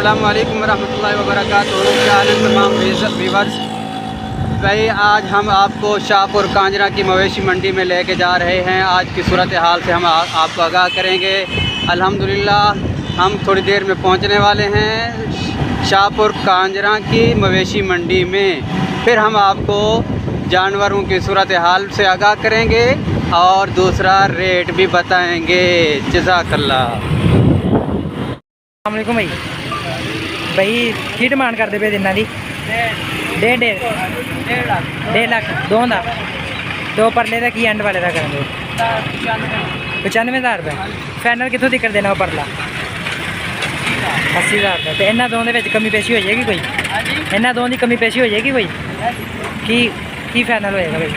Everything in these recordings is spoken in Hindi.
अस्सलामुअलैकुम वरहमतुल्लाहि वबरकातुहू। क्या हाल है तमाम व्यूअर्स भाई, आज हम आपको शाहपुर कांजरा की मवेशी मंडी में लेके जा रहे हैं। आज की सूरत हाल से हम आपको आगाह करेंगे। अल्हम्दुलिल्लाह हम थोड़ी देर में पहुंचने वाले हैं शाहपुर कांजरा की मवेशी मंडी में। फिर हम आपको जानवरों की सूरत हाल से आगाह करेंगे और दूसरा रेट भी बताएंगे। जज़ाकल्लाह। अस्सलामुअलैकुम भाई की डिमांड करते पे दिना दी? डेढ़ लाख दो का तो परले का की एंड वाले का करेंगे 95,000 रुपये। फाइनल कितों तक देना वो परला? 80,000 रुपये। तो इन्होंने दोनों के कमी पेशी हो जाएगी कोई? इन्होंने दोनों की कमी पेशी हो जाएगी कोई? की फाइनल होएगा भाई?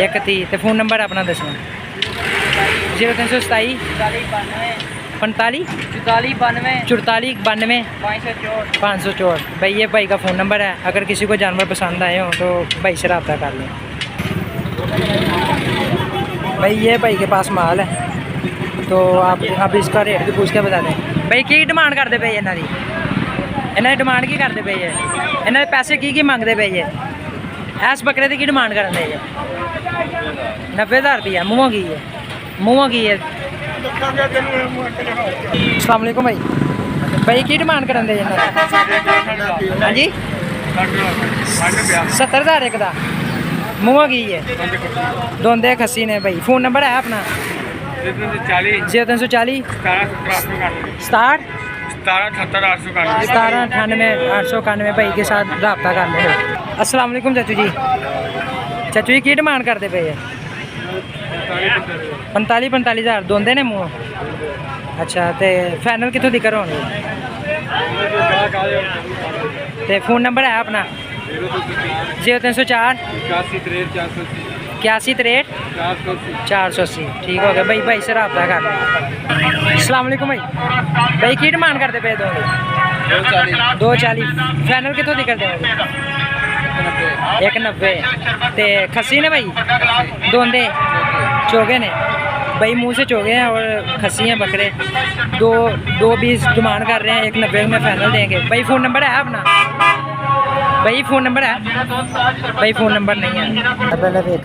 1:30। तो फोन नंबर अपना दसना 0327 45 44 92 564। भाई ये भाई का फ़ोन नंबर है। अगर किसी को जानवर पसंद आए हो तो भाई से रब्ता कर लें। भाई ये भाई के पास माल है तो आप इसका रेट भी पूछ के बता दें। भाई की डिमांड करते पे इन्हों की? इन्होंने डिमांड की करते पे है? इन्होंने पैसे की मंगते पे है? इस बकरे की डिमांड कर दे? 90,000 रुपया। मूँहों की है। अस्सलाम वालेकुम भाई की डिमांड कर दे? हाँ जी 70,000 एक का। मूँह की है दोंदे खस्सी ने। भाई फ़ोन नंबर है अपना? 0340 67 1798 भाई के साथ रब्ता कर लो। अस्सलाम वालेकुम चाचू जी की डिमांड करते पे? 45,000 दोंदे ने मूँह। अच्छा तो फाइनल कितों दिक्कत होंगे? तो फोन नंबर है अपना? 0304 81 480। ठीक हो गया भाई से रब्ता कर लो। अस्सलाम वालेकुम भाई की डिमांड करते पे दोगे? 240। फाइनल कितों दिक्कत देंगे? 190। तो खस्सी ने भाई दोंदे चोगे ने? भाई मुंह से चोगे हैं और खस्सी हैं बकरे। 220 डिमांड कर रहे हैं। 190 में फाइनल देंगे। भाई फ़ोन नंबर है अपना? भाई फ़ोन नंबर है? भाई फ़ोन नंबर नहीं है।